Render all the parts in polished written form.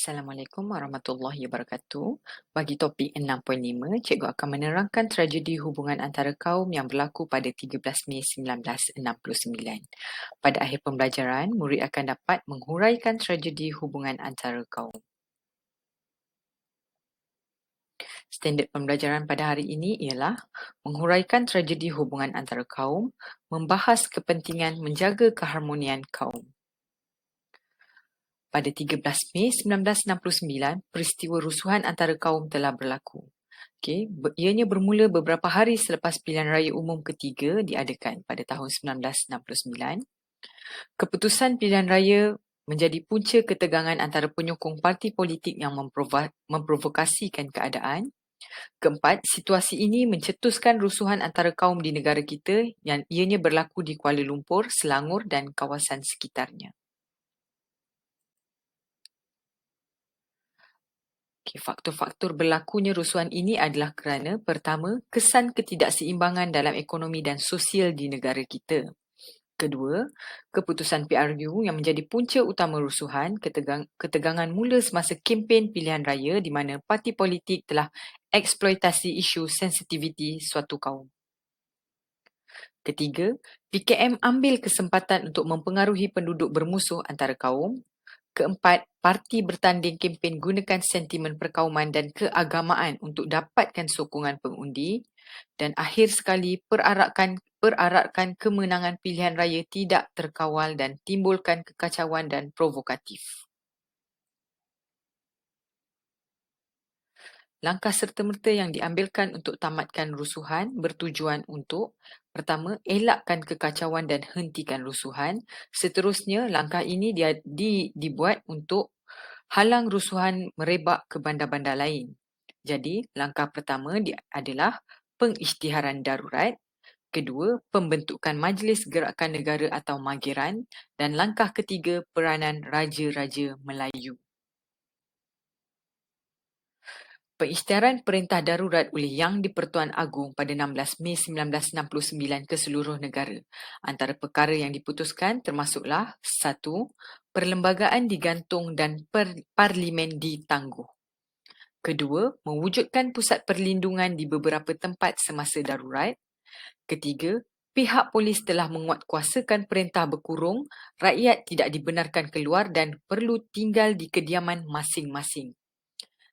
Assalamualaikum warahmatullahi wabarakatuh. Bagi topik 6.5, cikgu akan menerangkan tragedi hubungan antara kaum yang berlaku pada 13 Mei 1969. Pada akhir pembelajaran, murid akan dapat menghuraikan tragedi hubungan antara kaum. Standard pembelajaran pada hari ini ialah menghuraikan tragedi hubungan antara kaum, membahas kepentingan menjaga keharmonian kaum. Pada 13 Mei 1969, peristiwa rusuhan antara kaum telah berlaku. Ianya bermula beberapa hari selepas pilihan raya umum ketiga diadakan pada tahun 1969. Keputusan pilihan raya menjadi punca ketegangan antara penyokong parti politik yang memprovokasikan keadaan. Keempat, situasi ini mencetuskan rusuhan antara kaum di negara kita yang ianya berlaku di Kuala Lumpur, Selangor dan kawasan sekitarnya. Faktor-faktor berlakunya rusuhan ini adalah kerana, pertama, kesan ketidakseimbangan dalam ekonomi dan sosial di negara kita. Kedua, keputusan PRU yang menjadi punca utama rusuhan, ketegangan mula semasa kempen pilihan raya di mana parti politik telah eksploitasi isu sensitiviti suatu kaum. Ketiga, PKM ambil kesempatan untuk mempengaruhi penduduk bermusuh antara kaum. Keempat, parti bertanding kempen gunakan sentimen perkauman dan keagamaan untuk dapatkan sokongan pengundi. Dan akhir sekali, perarakan kemenangan pilihan raya tidak terkawal dan timbulkan kekacauan dan provokatif. Langkah serta-merta yang diambilkan untuk tamatkan rusuhan bertujuan untuk, pertama, elakkan kekacauan dan hentikan rusuhan. Seterusnya, langkah ini dibuat untuk halang rusuhan merebak ke bandar-bandar lain. Jadi, langkah pertama adalah pengisytiharan darurat. Kedua, pembentukan Majlis Gerakan Negara atau Mageran. Dan langkah ketiga, peranan Raja-Raja Melayu. Pengisytiharan Perintah Darurat oleh Yang di-Pertuan Agong pada 16 Mei 1969 ke seluruh negara. Antara perkara yang diputuskan termasuklah 1. Perlembagaan digantung dan parlimen ditangguh. Kedua, mewujudkan pusat perlindungan di beberapa tempat semasa darurat. Ketiga, pihak polis telah menguatkuasakan perintah berkurung, rakyat tidak dibenarkan keluar dan perlu tinggal di kediaman masing-masing.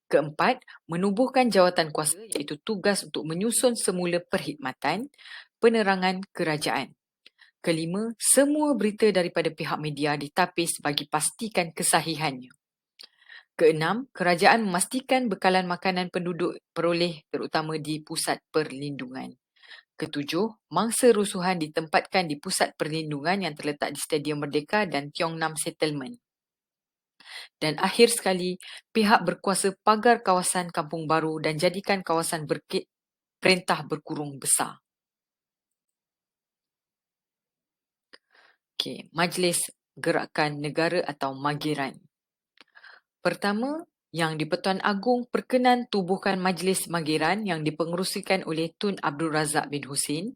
Keempat, menubuhkan jawatan kuasa iaitu tugas untuk menyusun semula perkhidmatan, penerangan kerajaan. Kelima, semua berita daripada pihak media ditapis bagi pastikan kesahihannya. Keenam, kerajaan memastikan bekalan makanan penduduk peroleh terutama di pusat perlindungan. Ketujuh, mangsa rusuhan ditempatkan di pusat perlindungan yang terletak di Stadium Merdeka dan Tiong Nam Settlement. Dan akhir sekali, pihak berkuasa pagar kawasan Kampung Baru dan jadikan kawasan perintah berkurung besar. Majlis Gerakan Negara atau Mageran. Pertama, Yang di-Pertuan Agong perkenan tubuhkan Majlis Mageran yang dipengerusikan oleh Tun Abdul Razak bin Husin.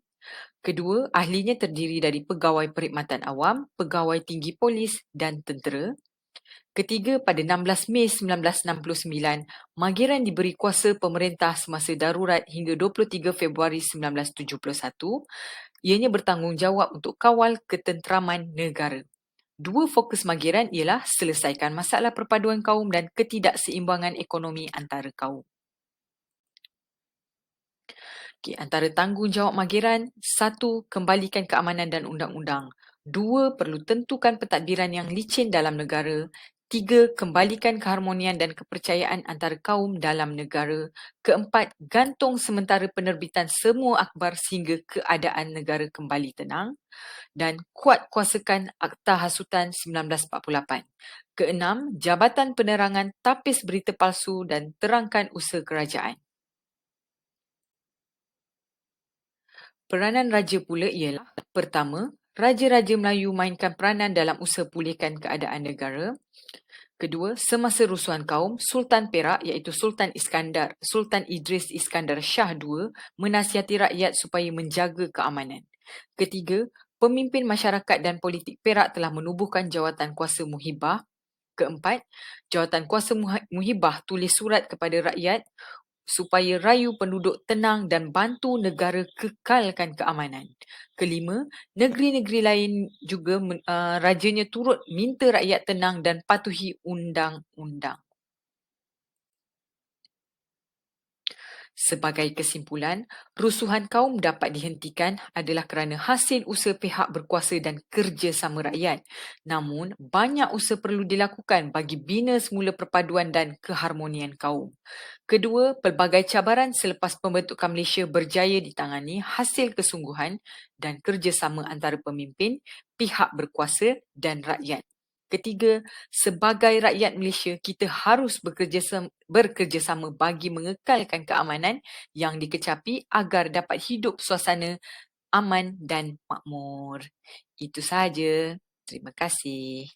Kedua, ahlinya terdiri dari pegawai perkhidmatan awam, pegawai tinggi polis dan tentera. Ketiga, pada 16 Mei 1969, Mageran diberi kuasa pemerintah semasa darurat hingga 23 Februari 1971. Ianya bertanggungjawab untuk kawal ketenteraman negara. Dua fokus Mageran ialah selesaikan masalah perpaduan kaum dan ketidakseimbangan ekonomi antara kaum. Antara tanggungjawab Mageran, 1. Kembalikan keamanan dan undang-undang. 2. Perlu tentukan pentadbiran yang licin dalam negara. 3. Kembalikan keharmonian dan kepercayaan antara kaum dalam negara. Keempat, gantung sementara penerbitan semua akhbar sehingga keadaan negara kembali tenang. Dan kuat kuasakan Akta Hasutan 1948. Keenam, Jabatan Penerangan tapis berita palsu dan terangkan usaha kerajaan. Peranan raja pula ialah, pertama, Raja-Raja Melayu mainkan peranan dalam usaha pulihkan keadaan negara. Kedua, semasa rusuhan kaum, Sultan Perak iaitu Sultan Idris Iskandar Shah II menasihati rakyat supaya menjaga keamanan. Ketiga, pemimpin masyarakat dan politik Perak telah menubuhkan jawatan kuasa muhibah. Keempat, Jawatankuasa Muhibah tulis surat kepada rakyat supaya rayu penduduk tenang dan bantu negara kekalkan keamanan. Kelima, negeri-negeri lain juga rajanya turut minta rakyat tenang dan patuhi undang-undang. Sebagai kesimpulan, rusuhan kaum dapat dihentikan adalah kerana hasil usaha pihak berkuasa dan kerjasama rakyat. Namun, banyak usaha perlu dilakukan bagi bina semula perpaduan dan keharmonian kaum. Kedua, pelbagai cabaran selepas pembentukan Malaysia berjaya ditangani hasil kesungguhan dan kerjasama antara pemimpin, pihak berkuasa dan rakyat. Ketiga, sebagai rakyat Malaysia, kita harus bekerjasama bagi mengekalkan keamanan yang dikecapi agar dapat hidup suasana aman dan makmur. Itu sahaja. Terima kasih.